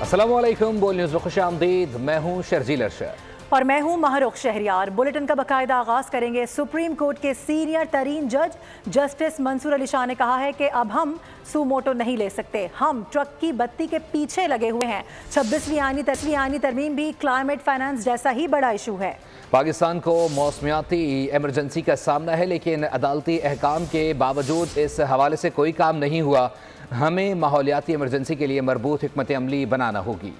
अस्सलामुअलैकुम, बोल न्यूज़ में खुशामदीद। मैं हूँ शर्जील अरशद और मैं हूं महरुख शहरियार। बुलेटिन का बाकायदा आगाज करेंगे। सुप्रीम कोर्ट के सीनियर तरीन जज जस्टिस मंसूर अली शाह ने कहा है कि अब हम सुमोटो नहीं ले सकते, हम ट्रक की बत्ती के पीछे लगे हुए हैं। 26वीं आईनी तरमीम भी क्लाइमेट फाइनेंस जैसा ही बड़ा इशू है। पाकिस्तान को मौसमियाती एमरजेंसी का सामना है, लेकिन अदालती अहकाम के बावजूद इस हवाले से कोई काम नहीं हुआ। हमें माहौलियाती एमरजेंसी के लिए मरबूत हिकमत अमली बनाना होगी।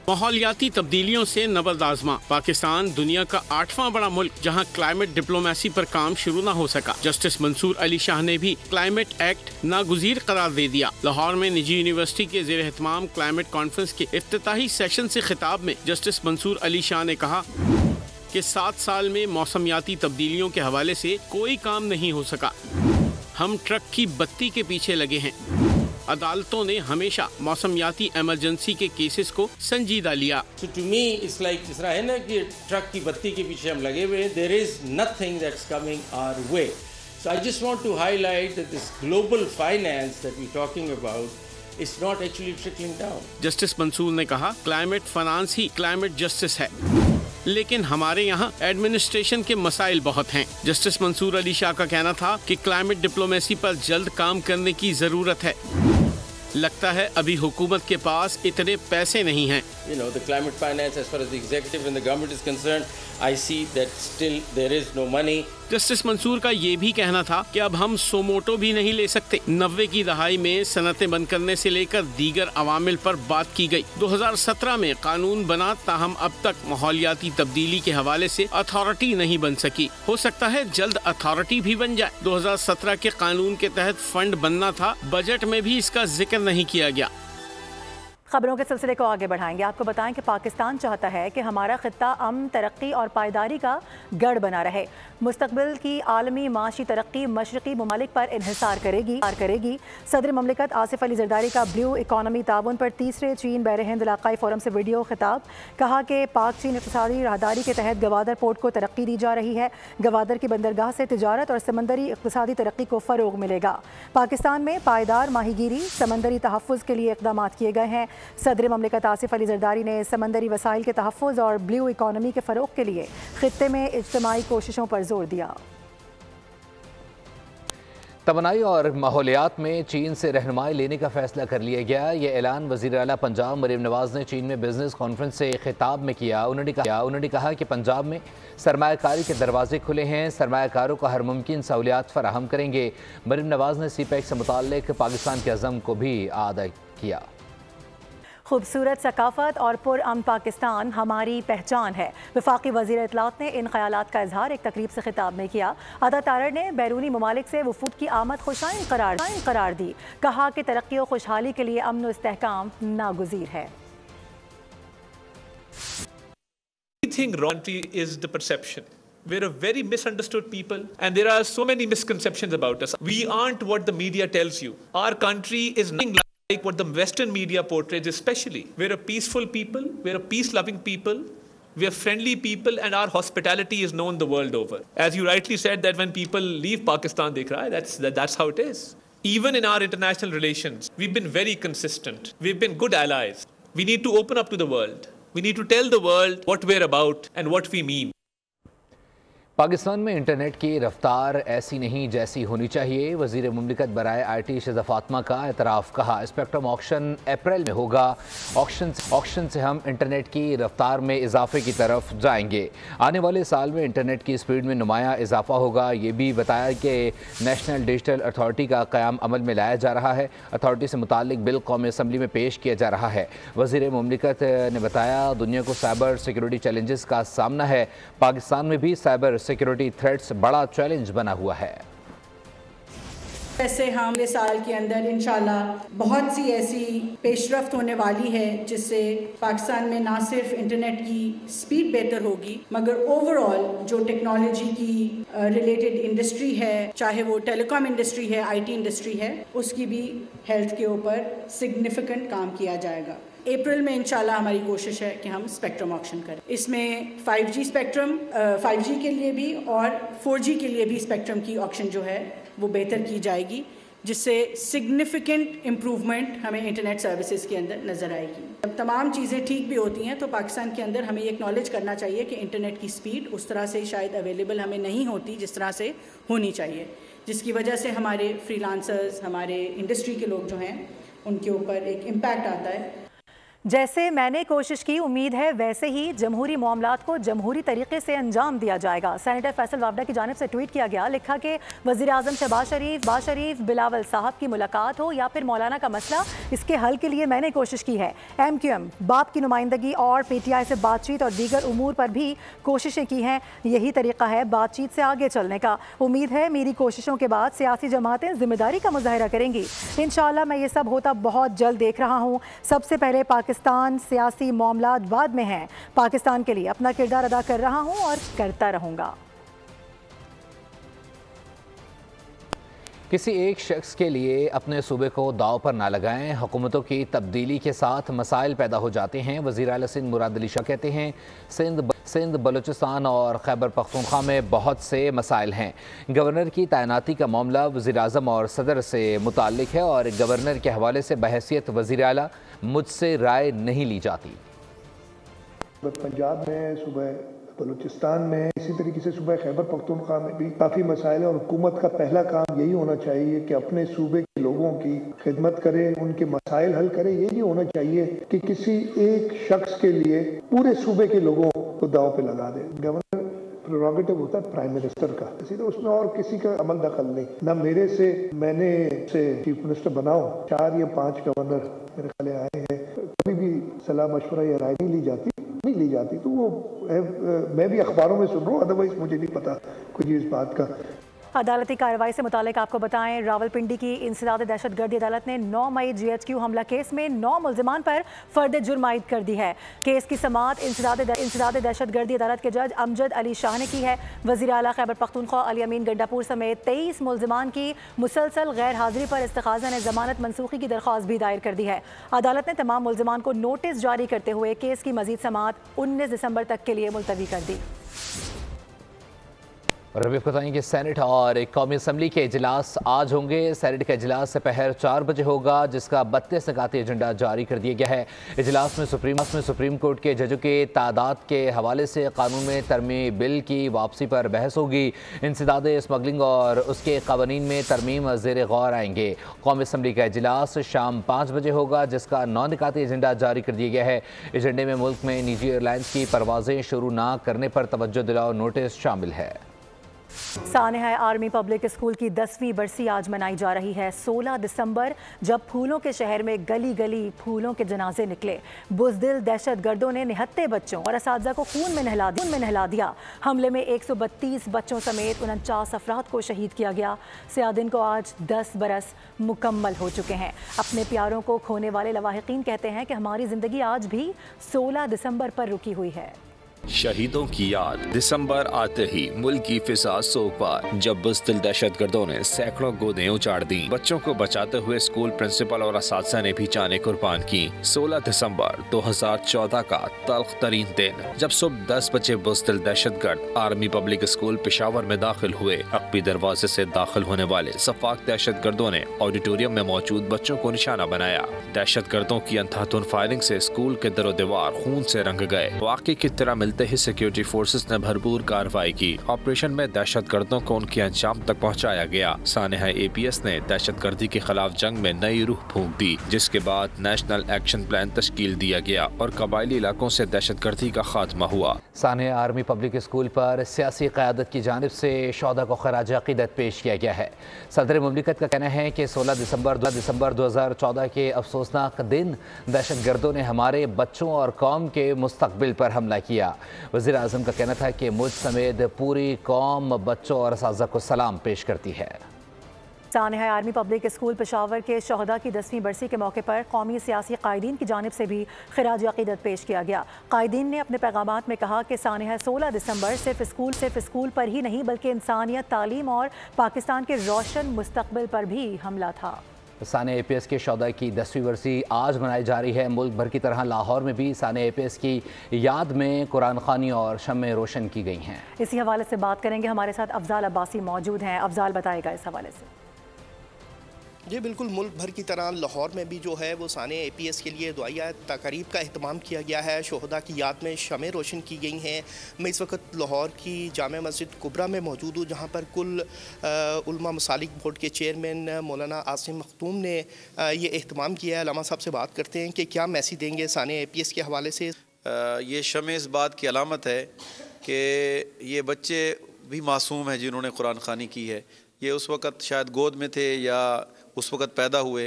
माहौलियाती तब्दीलियों से नबज़ आज़मा। पाकिस्तान दुनिया का 8वां बड़ा मुल्क जहां क्लाइमेट डिप्लोमेसी पर काम शुरू न हो सका। जस्टिस मंसूर अली शाह ने भी क्लाइमेट एक्ट नागुज़ीर करार दे दिया। लाहौर में निजी यूनिवर्सिटी के ज़ेर एहतमाम क्लाइमेट कॉन्फ्रेंस के इफ्तिताही सेशन से खिताब में जस्टिस मंसूर अली शाह ने कहा कि 7 साल में मौसमियाती तब्दीलियों के हवाले से कोई काम नहीं हो सका। हम ट्रक की बत्ती के पीछे लगे हैं। अदालतों ने हमेशा मौसमियाती एमरजेंसी के केसेस को संजीदा लिया। So to me it's like जिस तरह है ना कि ट्रक की बत्ती के पीछे हम लगे हुए हैं, there is nothing that's coming our way. So I just want to highlight that this global finance that we're talking about is not actually trickling down. Justice Mansoor ने कहा क्लाइमेट फाइनेंस ही क्लाइमेट जस्टिस है, लेकिन हमारे यहाँ administration के मसाइल बहुत हैं। जस्टिस मंसूर अली शाह का कहना था कि क्लाइमेट डिप्लोमेसी पर जल्द काम करने की जरूरत है। लगता है अभी हुकूमत के पास इतने पैसे नहीं हैं। You know, the climate finance as far as the executive and the government is concerned, I see that still there is no money. Justice Mansoor का ये भी कहना था कि अब हम सोमोटो भी नहीं ले सकते। 90 की दहाई में सनतें बंद करने से लेकर दीगर अवामिल पर बात की गई। 2017 में कानून बना, ताहम अब तक माहौलियाती तब्दीली के हवाले से अथॉरिटी नहीं बन सकी। हो सकता है जल्द अथॉरिटी भी बन जाए। 2017 के कानून के तहत फंड बनना था, बजट में भी इसका जिक्र नहीं किया गया। खबरों के सिलसिले को आगे बढ़ाएंगे। आपको बताएं कि पाकिस्तान चाहता है कि हमारा खित्ता अमन, तरक्की और पायदारी का गढ़ बना रहे। मुस्तकबिल की आलमी माशी तरक्की मशरकी ममालिक पर इन्हिसार करेगी। सदर ममलिकत आसिफ अली जरदारी का ब्लू इकॉनमी ताउन पर तीसरे चीन बहर हिंद इलाकाई फोरम से वीडियो खिताब। कहा कि पाक चीन इक़्तिसादी राहदारी के तहत गवादर पोर्ट को तरक्की दी जा रही है। गवादर की बंदरगाह से तिजारत और समंदरी इक़्तिसादी तरक्की को फ़रोग मिलेगा। पाकिस्तान में पायदार माहीगीरी, समंदरी तहफ़्फ़ुज़ के लिए इक़दाम किए गए हैं। सदर ममलिकत आसिफ अली जरदारी ने समंदरी वसाइल के तहफ़्फ़ुज़ और ब्लू इकॉनमी के फ़रोग के लिए खित्ते में इज्तिमाई कोशिशों पर जोर दिया। तवानाई और माहौलियात में चीन से रहनुमाई लेने का फैसला कर लिया गया। ये ऐलान वज़ीर आला पंजाब मरीम नवाज़ ने चीन में बिजनेस कॉन्फ्रेंस से खिताब में किया। उन्होंने कहा कि पंजाब में सरमायाकारी के दरवाजे खुले हैं, सरमायाकारों को हर मुमकिन सहूलियात फराहम करेंगे। मरीम नवाज़ ने CPEC से मुताल्लिक़ पाकिस्तान के अज़म को भी अदा किया। खूबसूरत सकाफत और पुरअमन पाकिस्तान हमारी पहचान है। वफाकी वज़ीर इत्तलात ने इन ख्यालात का इजहार एक तकरीब से खिताब में किया। अदा तारड़ ने बैरूनी ममालिक से वफूद की आमद खुशाइन करार दी। कहा कि तरक्की और खुशहाली के लिए अमन और इस्तेहकाम नागुज़ीर है। is the perception. We're a very misunderstood people and there are so many misconceptions about us. We aren't what the media tells you. Our country is nothing like what the Western media portrays especially. We're a peaceful people, we're a peace-loving people, we're friendly people and our hospitality is known the world over. As you rightly said that when people leave Pakistan, they cry, that's how it is. Even in our international relations, we've been very consistent. We've been good allies. We need to open up to the world. We need to tell the world what we're about and what we mean. Pakistan में internet की रफ्तार ऐसी नहीं जैसी होनी चाहिए। वज़ीर मुमलिकत बराए IT शज़ा फातिमा का एतराफ़। कहा स्पेक्ट्रम ऑक्शन अप्रैल में होगा। ऑक्शन से हम इंटरनेट की रफ्तार में इजाफे की तरफ जाएंगे। आने वाले साल में इंटरनेट की स्पीड में नुमाया इजाफा होगा। ये भी बताया कि नेशनल डिजिटल अथॉरिटी का क़याम अमल में लाया जा रहा है। अथॉरिटी से मुताल्लिक़ बिल कौमी असम्बली में पेश किया जा रहा है। वज़ीर मुमलिकत ने बताया दुनिया को साइबर सिक्योरिटी चैलेंजेस का सामना है। पाकिस्तान में भी साइबर सिक्योरिटी थ्रेट्स बड़ा चैलेंज बना हुआ है। ऐसे हम अगले साल के अंदर इंशाल्लाह बहुत सी ऐसी पेशरफ्त होने वाली है जिससे पाकिस्तान में ना सिर्फ इंटरनेट की स्पीड बेहतर होगी मगर ओवरऑल जो टेक्नोलॉजी की रिलेटेड इंडस्ट्री है, चाहे वो टेलीकॉम इंडस्ट्री है, IT इंडस्ट्री है, उसकी भी हेल्थ के ऊपर सिग्निफिकेंट काम किया जाएगा। अप्रैल में इंशाल्लाह हमारी कोशिश है कि हम स्पेक्ट्रम ऑक्शन करें। इसमें 5G स्पेक्ट्रम 5G के लिए भी और 4G के लिए भी स्पेक्ट्रम की ऑक्शन जो है वो बेहतर की जाएगी। जिससे सिग्निफिकेंट इम्प्रूवमेंट हमें इंटरनेट सर्विसेज के अंदर नज़र आएगी। जब तमाम चीज़ें ठीक भी होती हैं तो पाकिस्तान के अंदर हमें ये एक्नॉलेज करना चाहिए कि इंटरनेट की स्पीड उस तरह से शायद अवेलेबल हमें नहीं होती जिस तरह से होनी चाहिए, जिसकी वजह से हमारे फ्रीलांसर्स, हमारे इंडस्ट्री के लोग जो हैं उनके ऊपर एक इम्पैक्ट आता है। जैसे मैंने कोशिश की, उम्मीद है वैसे ही जमहूरी मामलात को जमहूरी तरीके से अंजाम दिया जाएगा। सेनेटर फैसल वावडा की जानिब से ट्वीट किया गया, लिखा कि वज़ीर आज़म शहबाज शरीफ बिलावल साहब की मुलाकात हो या फिर मौलाना का मसला, इसके हल के लिए मैंने कोशिश की है। MQM बाप की नुमाइंदगी और PTI से बातचीत और दीगर उमूर पर भी कोशिशें की हैं। यही तरीका है बातचीत से आगे चलने का। उम्मीद है मेरी कोशिशों के बाद सियासी जमातें जिम्मेदारी का मुजाहरा करेंगी। इंशाअल्लाह मैं ये सब होता बहुत जल्द देख रहा हूँ। सबसे पहले पाकिस्तान सियासी मामलात बाद में हैं। पाकिस्तान के लिए अपना किरदार अदा कर रहा हूं और करता रहूंगा। किसी एक शख्स के लिए अपने सूबे को दाव पर ना लगाएं। हुकूमतों की तब्दीली के साथ मसाइल पैदा हो जाते हैं। वज़ीर आला सिंध मुराद अली शाह कहते हैं, सिंध बलूचिस्तान और खैबर पख्तूनख्वा में बहुत से मसाइल हैं। गवर्नर की तैनाती का मामला वज़ीर आज़म और सदर से मुताल्लिक है और गवर्नर के हवाले से बहैसियत वज़ीर आला मुझसे राय नहीं ली जाती। पंजाब में, सुबह बलूचिस्तान में, इसी तरीके से सुबह खैबर पख्तूनख्वा में भी काफ़ी मसाइल है और हुकूमत का पहला काम यही होना चाहिए कि अपने सूबे के लोगों की खिदमत करे, उनके मसाइल हल करे। ये नहीं होना चाहिए कि किसी एक शख्स के लिए पूरे सूबे के लोगों को दांव पे लगा दे। गवर्नर प्रेरोगेटिव होता है प्राइम मिनिस्टर का, इसी तो उसमें और किसी का अमल दखल नहीं। ना मेरे से, मैंने से चीफ मिनिस्टर बनाओ, 4 या 5 गवर्नर मेरे ख्याल आए हैं, कभी भी सलाह मशवरा या राय नहीं ली जाती। तो वो मैं भी अखबारों में सुन रहा हूँ, अदरवाइज मुझे नहीं पता कुछ इस बात का। अदालती कार्रवाई से मुतालिक आपको बताएं, रावलपिंडी की इंसदाद दहशतगर्दी अदालत ने 9 मई GHQ हमला केस में 9 मुल्जिमान पर फर्द जुर्म आयद कर दी है। केस की समाअत इंसदाद दहशतगर्दी अदालत के जज अमजद अली शाह ने की है। वज़ीर आला खैबर पख्तूनख्वा अली अमीन गंडापुर समेत 23 मुल्जिमान की मुसलसल गैर हाजिरी पर इस्तिखाज़ा ने जमानत मनसूखी की दरख्वास्त भी दायर कर दी है। अदालत ने तमाम मुल्जिमान को नोटिस जारी करते हुए केस की मजीद समाअत 19 दिसंबर तक के लिए मुलतवी कर दी। और अभी आपको बताएं कि सेनेट और कौमी असम्बली के इजलास आज होंगे। सेनेट का इजलास दोपहर 4 बजे होगा, जिसका 32 निकाती एजेंडा जारी कर दिया गया है। इजलास में सुप्रीम कोर्ट के जजों के तादाद के हवाले से कानून में तरमीमी बिल की वापसी पर बहस होगी। इंसदाद स्मगलिंग और उसके कवानीन में तरमीम ज़ेर गौर आएंगे। कौमी असम्बली का इजलास शाम 5 बजे होगा, जिसका 9 निकाती एजेंडा जारी कर दिया गया है। एजेंडे में मुल्क में निजी एयरलाइंस की परवाजें शुरू न करने पर तवज्जो दिलाओ नोटिस शामिल है। सानेहा आर्मी पब्लिक स्कूल की 10वीं बरसी आज मनाई जा रही है। 16 दिसंबर जब फूलों के शहर में गली गली फूलों के जनाजे निकले, बुज़दिल दहशतगर्दों ने निहत्ते बच्चों और असातिज़ा को खून में नहला दिया। हमले में 132 बच्चों समेत 49 अफराद को शहीद किया गया। सियादिन को आज 10 बरस मुकम्मल हो चुके हैं। अपने प्यारों को खोने वाले लवाहिकीन कहते हैं कि हमारी ज़िंदगी आज भी 16 दिसंबर पर रुकी हुई है। शहीदों की याद। दिसंबर आते ही मुल्क की फिजा सोगवार, जब बुज़दिल दहशतगर्दों ने सैकड़ों गोदें उजाड़ दी। बच्चों को बचाते हुए स्कूल प्रिंसिपल और असातिज़ा ने भी जानें कुर्बान की। 16 दिसंबर 2014 का तल्ख तरीन दिन, जब सुबह 10 बजे बुज़दिल दहशतगर्द आर्मी पब्लिक स्कूल पेशावर में दाखिल हुए। अक़बी दरवाजे से दाखिल होने वाले सफाक दहशतगर्दों ने ऑडिटोरियम में मौजूद बच्चों को निशाना बनाया। दहशतगर्दों की अंधाधुन फायरिंग से स्कूल के दरो दीवार खून से रंग गए। वाक़ई की तरह ही सिक्योरिटी फोर्सेस ने भरपूर कार्रवाई की। ऑपरेशन में दहशतगर्दों को उनके अंजाम तक पहुंचाया गया। सानेहा APS ने दहशतगर्दी के खिलाफ जंग में नई रूह फूंक दी, जिसके बाद नेशनल एक्शन प्लान तश्कील दिया गया और कबायली इलाकों से दहशतगर्दी का खात्मा हुआ। सानेहा आर्मी पब्लिक स्कूल पर सियासी क़यादत की जानिब से शोहदा को खराज अक़ीदत पेश किया गया है। सदर मुमलिकत का कहना है कि 16 दिसंबर 2014 के अफसोसनाक दिन दहशतगर्दों ने हमारे बच्चों और कौम के मुस्तकबिल पर हमला किया। वज़ीर आज़म का कहना था कि मुझ समेत पूरी कौम बच्चों और असातिज़ा को सलाम पेश करती है। सानेहा आर्मी पब्लिक स्कूल पेशावर के शहदा की 10वीं बरसी के मौके पर कौमी सियासी कायदीन की जानिब से भी खिराज अक़ीदत पेश किया गया। कायदीन ने अपने पैगामात में कहा कि सानेहा 16 दिसंबर सिर्फ स्कूल पर ही नहीं बल्कि इंसानियत, तालीम और पाकिस्तान के रोशन मुस्तकबिल पर भी हमला था। सानेहा APS के शौदा की 10वीं बरसी आज मनाई जा रही है। मुल्क भर की तरह लाहौर में भी सानेहा APS की याद में कुरान ख़ानी और शम्में रोशन की गई हैं। इसी हवाले से बात करेंगे, हमारे साथ अफजाल अब्बासी मौजूद हैं। अफजाल बताएगा इस हवाले से। जी बिल्कुल, मुल्क भर की तरह लाहौर में भी जो है वो साने APS के लिए दुआया तकारीब का अहतमाम किया गया है। शोहदा की याद में शमें रोशन की गई हैं। मैं इस वक्त लाहौर की जामे मस्जिद कुबरा में मौजूद हूँ, जहाँ पर कुल उलमा मसालिक बोर्ड के चेयरमैन मौलाना आसिम मखतूम ने ये अहतमाम किया है। उलमा साहब से बात करते हैं कि क्या मैसेज देंगे साने APS के हवाले से। ये शमें इस बात की अलामत है कि ये बच्चे भी मासूम हैं जिन्होंने कुरान ख़वानी की है। ये उस वक़्त शायद गोद में थे या उस वक़्त पैदा हुए,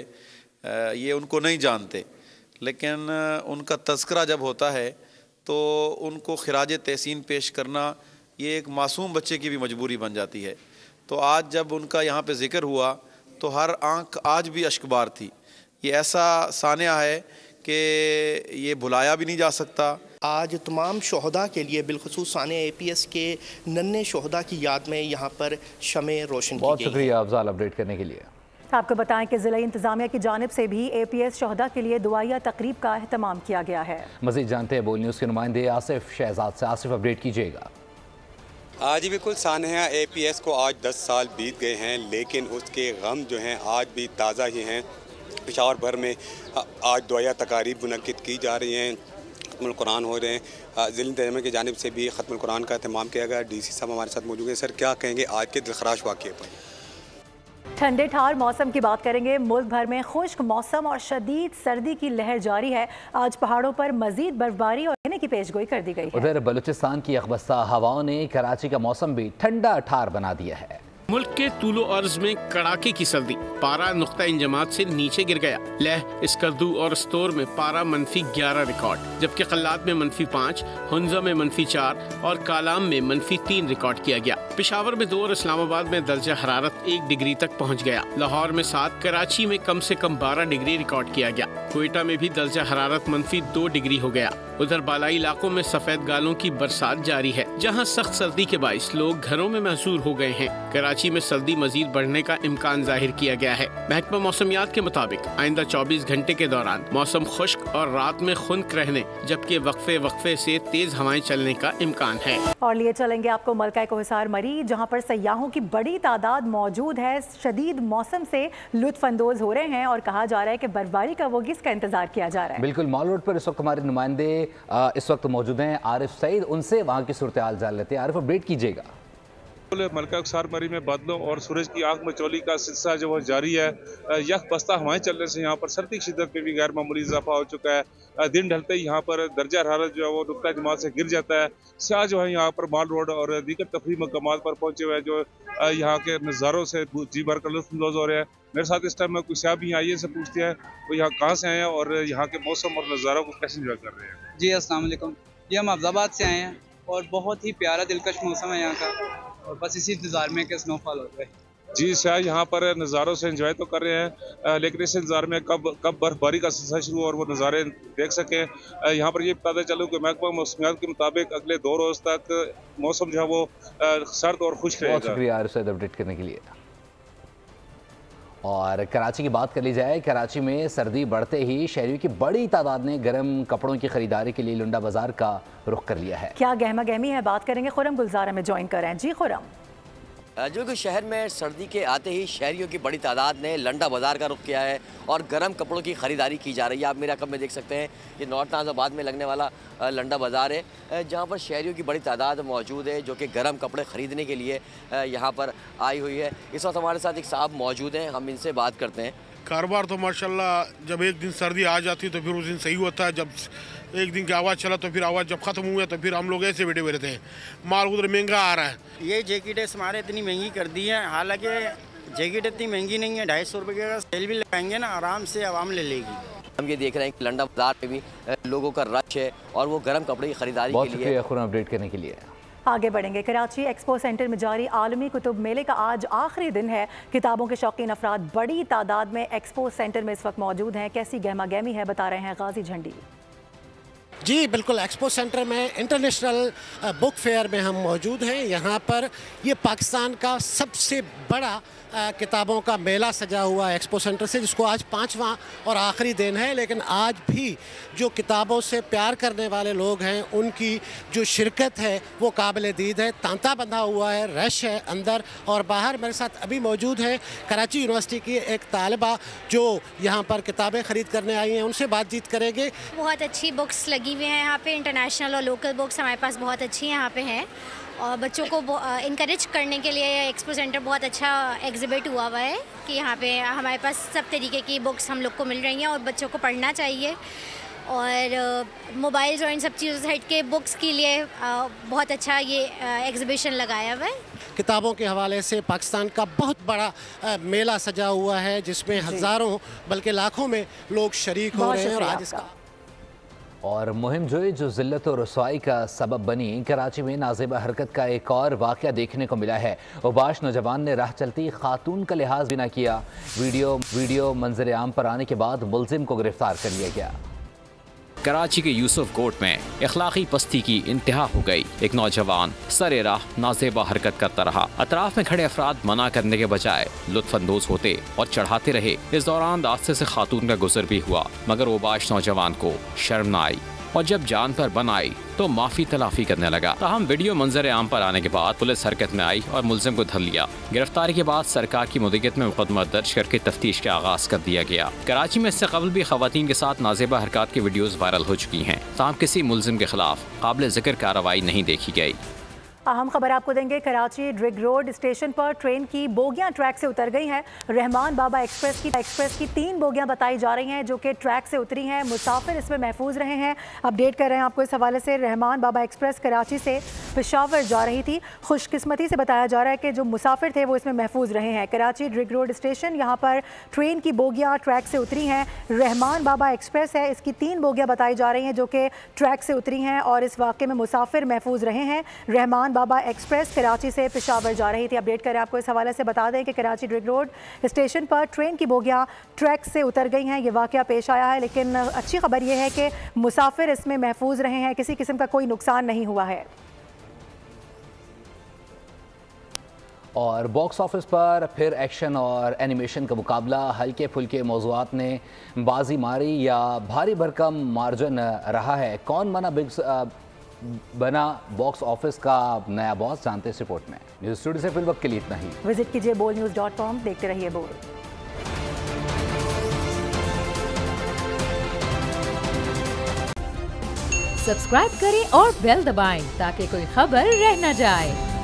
ये उनको नहीं जानते, लेकिन उनका तज़किरा जब होता है तो उनको खिराज तहसीन पेश करना ये एक मासूम बच्चे की भी मजबूरी बन जाती है। तो आज जब उनका यहाँ पे ज़िक्र हुआ तो हर आँख आज भी अश्कबार थी। ये ऐसा सानिया है कि ये भुलाया भी नहीं जा सकता। आज तमाम शोहदा के लिए बिलखुसूस साने APS के नन्हे शोहदा की याद में यहाँ पर शमें रोशन की गई। बहुत शुक्रिया अफजाल अपडेट करने के लिए। आपको बताएं कि ज़िला इंतज़ामिया की जानिब से भी APS शोहदा के लिए दुआया तकरीब का अहतमाम किया गया है। मज़ीद जानते हैं बोल न्यूज़ के नुमाइंदे आसिफ शहजाद से। आसिफ अपडेट कीजिएगा। जी बिल्कुल, सानिया APS को आज 10 साल बीत गए हैं, लेकिन उसके गम जो हैं आज भी ताज़ा ही हैं। पेशावर भर में आज दुआया तकारीब मुनक्किद की जा रही हैं, ख़त्मुल कुरान हो रहे हैं। ज़िला इंतज़ामिया की जानिब से भी ख़त्मुल कुरान का अहतमाम किया गया। DC साहब हमारे साथ मौजूद हैं। सर, क्या कहेंगे आज के दिलखराश वाक़ये पर? ठंडे ठार मौसम की बात करेंगे। मुल्क भर में खुश्क मौसम और शदीद सर्दी की लहर जारी है। आज पहाड़ों पर मजीद बर्फबारी और गिरने की पेशगोई कर दी गई है। उधर बलूचिस्तान की अखबस्ता हवाओं ने कराची का मौसम भी ठंडा ठार बना दिया है। मुल्क के तूलो अर्ज में कड़ाके की सर्दी, पारा नुक्ता इंजमात से नीचे गिर गया। लेह, स्कर्दू और स्तोर में पारा -11 रिकॉर्ड, जबकि कल्लात में -5, हुंजा में -4 और कालाम में -3 रिकॉर्ड किया गया। पेशावर में 2 और इस्लामाबाद में दर्जा हरारत 1 डिग्री तक पहुँच गया। लाहौर में 7, कराची में कम से कम 12 डिग्री रिकॉर्ड किया गया। कोयटा में भी दर्जा हरारत -2 डिग्री हो गया। उधर बालाई इलाकों में सफेद गालों की बरसात जारी है, जहां सख्त सर्दी के बाइस लोग घरों में महसूर हो गए हैं। कराची में सर्दी मजीद बढ़ने का इम्कान जाहिर किया गया है। महकमा मौसमियात के मुताबिक आइंदा 24 घंटे के दौरान मौसम खुश्क और रात में खुनक रहने, जबकि वक्फे से तेज हवाएं चलने का इम्कान है। और लिए चलेंगे आपको मलका कोहिसार मरी, जहाँ पर सयाहों की बड़ी तादाद मौजूद है। शदीद मौसम से लुत्फ अंदोज हो रहे हैं और कहा जा रहा है कि बर्फबारी का वगिस का इंतजार किया जा रहा है। बिल्कुल, मॉल रोड पर इस वक्त हमारे नुमाइंदे इस वक्त मौजूद हैं आरिफ सईद, उनसे वहाँ की सूरत हाल जान लेते हैं। आरिफ, अपडेट कीजिएगा। मलका कोहिसार मरी में बादलों और सूरज की आंख में चोली का सिलसिला जो वो जारी है। यख बस्ता हवाएं चलने से यहाँ पर सर्दी की शिद्दत में भी गैर मामूली इजाफा हो चुका है। दिन ढलते ही यहाँ पर दर्जा हरारत जो है वो नुक्ता जमात से गिर जाता है। स्याह जो है यहाँ पर माल रोड और दीगर तफरीह मकामात पर पहुंचे हुए हैं, जो यहाँ के नज़ारों से जी भर कर लुत्फ़अंदोज़ हो रहे हैं। मेरे साथ इस टाइम में कोई स्याह भी आई है, से पूछते हैं वो यहाँ कहाँ से आए हैं और यहाँ के मौसम और नज़ारों को कैसे इंजॉय कर रहे हैं। जी अस्सलाम वालेकुम जी, हम अफजाबाद से आए हैं और बहुत ही प्यारा दिलकश मौसम है यहाँ का, और बस इसी इंतज़ार में कि स्नोफॉल हो जाए। जी, शायद यहाँ पर नज़ारों से एंजॉय तो कर रहे हैं, लेकिन इस इंतजार में कब बर्फबारी का सिलसिला शुरू हो और वो नज़ारे देख सकें। यहाँ पर ये पता चलूँ कि महकमा मौसमियात के मुताबिक अगले 2 रोज़ तक मौसम जो है वो सर्द और खुश्क रहेगा। बहुत शुक्रिया आरिफ सईद अपडेट करने के लिए। और कराची की बात कर ली जाए, कराची में सर्दी बढ़ते ही शहरियों की बड़ी तादाद ने गर्म कपड़ों की खरीदारी के लिए लुंडा बाजार का रुख कर लिया है। क्या गहमा गहमी है, बात करेंगे। खुरम गुलजार हमें ज्वाइन कर रहे हैं। जी खुरम। जो कि शहर में सर्दी के आते ही शहरियों की बड़ी तादाद ने लंडा बाज़ार का रुख किया है और गर्म कपड़ों की ख़रीदारी की जा रही है। आप मेरे रकम में देख सकते हैं, ये नॉर्थ नाज़ाबाद में लगने वाला लंडा बाज़ार है, जहाँ पर शहरियों की बड़ी तादाद मौजूद है जो कि गर्म कपड़े ख़रीदने के लिए यहाँ पर आई हुई है। इस वक्त हमारे साथ एक साहब मौजूद हैं, हम इनसे बात करते हैं। कारोबार तो माशाल्लाह जब एक दिन सर्दी आ जाती तो फिर उस दिन सही होता है, जब एक दिन की आवाज़ चला तो फिर आवाज़ जब ख़त्म हुआ तो फिर हम लोग ऐसे बैठे हुए रहते हैं। माल उधर महंगा आ रहा है। ये जैकेटें हमारे इतनी महंगी कर दी हैं, हालांकि जैकेट इतनी महंगी नहीं है। 250 रुपये का सेल भी लगाएंगे ना, आराम से आवाम ले लेगी। हम ये देख रहे हैं कि लंडा बाज़ार में भी लोगों का रश है और वो गर्म कपड़े की खरीदारी के लिए। बहुत शुक्रिया खुरम अपडेट करने के लिए। आगे बढ़ेंगे। कराची एक्सपो सेंटर में जारी आलमी कुतुब मेले का आज आखिरी दिन है। किताबों के शौकीन अफराद बड़ी तादाद में एक्सपो सेंटर में इस वक्त मौजूद हैं। कैसी गहमा गहमी है, बता रहे हैं गाजी झंडी। जी बिल्कुल, एक्सपो सेंटर में इंटरनेशनल बुक फेयर में हम मौजूद हैं। यहाँ पर ये पाकिस्तान का सबसे बड़ा किताबों का मेला सजा हुआ है एक्सपो सेंटर से, जिसको आज 5वां और आखिरी दिन है। लेकिन आज भी जो किताबों से प्यार करने वाले लोग हैं उनकी जो शिरकत है वो काबिल दीद है। तांता बंधा हुआ है, रश है अंदर और बाहर। मेरे साथ अभी मौजूद है कराची यूनिवर्सिटी की एक तालिबा जो यहाँ पर किताबें ख़रीद करने आई हैं, उनसे बातचीत करेंगे। बहुत अच्छी बुक्स लगी हुई हैं यहाँ पे, इंटरनेशनल और लोकल बुक्स हमारे पास बहुत अच्छी यहाँ पे हैं और बच्चों को इनकरेज करने के लिए एक्सपो सेंटर बहुत अच्छा एग्जिबिट हुआ है कि यहाँ पे हमारे पास सब तरीके की बुक्स हम लोग को मिल रही हैं और बच्चों को पढ़ना चाहिए। और मोबाइल्स और इन सब चीज़ों से हट के बुक्स के लिए बहुत अच्छा ये एग्जिबिशन लगाया हुआ है। किताबों के हवाले से पाकिस्तान का बहुत बड़ा मेला सजा हुआ है जिसमें हज़ारों बल्कि लाखों में लोग शरीक हो रहे हैं। और आज इसका और मुहिम जो ज़िल्लत और रसवाई का सबब बनी, कराची में नाज़ेबा हरकत का एक और वाक़या देखने को मिला है। उबाश नौजवान ने राह चलती खातून का लिहाज भी न किया। वीडियो मंजर आम पर आने के बाद मुलजिम को गिरफ्तार कर लिया गया। कराची के यूसुफ कोर्ट में इखलाकी पस्ती की इंतहा हो गई। एक नौजवान सरे राह नाज़ेबा हरकत करता रहा। अतराफ में खड़े अफराद मना करने के बजाय लुत्फानंदोज होते और चढ़ाते रहे। इस दौरान रास्ते से खातून का गुजर भी हुआ मगर ओबाश नौजवान को शर्म न आई और जब जान पर बन आई तो माफी तलाफी करने लगा। ताहम वीडियो मंजर आम पर आने के बाद पुलिस हरकत में आई और मुलजिम को धर लिया। गिरफ्तारी के बाद सरकार की मुद्दत में मुकदमा दर्ज करके तफ्तीश का आगाज कर दिया गया। कराची में इससे कबल भी खवातीन के साथ नाज़ेबा हरकत की वीडियोज वायरल हो चुकी हैं। ताहम किसी मुलजिम के खिलाफ काबिल जिक्र कार्रवाई नहीं देखी गई। अहम खबर आपको देंगे, कराची ड्रिग रोड स्टेशन पर ट्रेन की बोगियां ट्रैक से उतर गई हैं। रहमान बाबा एक्सप्रेस की 3 बोगियां बताई जा रही हैं जो कि ट्रैक से उतरी हैं। मुसाफिर इसमें महफूज रहे हैं। अपडेट कर रहे हैं आपको इस हवाले से। रहमान बाबा एक्सप्रेस कराची से पेशावर जा रही थी। खुशकिस्मती से बताया जा रहा है कि जो मुसाफिर थे वो इसमें महफूज रहे हैं। कराची ड्रिग रोड स्टेशन, यहाँ पर ट्रेन की बोगियाँ ट्रैक से उतरी हैं। रहमान बाबा एक्सप्रेस है, इसकी 3 बोगियाँ बताई जा रही हैं जो कि ट्रैक से उतरी हैं और इस वाक़े में मुसाफिर महफूज रहे हैं। रहमान बाबा एक्सप्रेस कराची से पेशावर जा रही थी। अपडेट करें आपको इस हवाले से। बता दें कि कराची ड्रिग रोड स्टेशन पर ट्रेन की बोगियां ट्रैक से उतर गई हैं। ये वाक़या पेश आया है, लेकिन अच्छी खबर यह है कि मुसाफिर इसमें महफूज रहे हैं, किसी किस्म का कोई नुकसान नहीं हुआ है। और बॉक्स ऑफिस पर फिर एक्शन और एनिमेशन का मुकाबला। हल्के फुल्के मौज़ूआत ने बाजी मारी या भारी भरकम मार्जिन रहा है? कौन बना बॉक्स ऑफिस का नया बॉस, जानते इस रिपोर्ट में। न्यूज़ स्टूडियो से फिल वक्त के लिए इतना ही। विजिट कीजिए bolnews.com, देखते रहिए बोल। सब्सक्राइब करें और बेल दबाएं ताकि कोई खबर रह न जाए।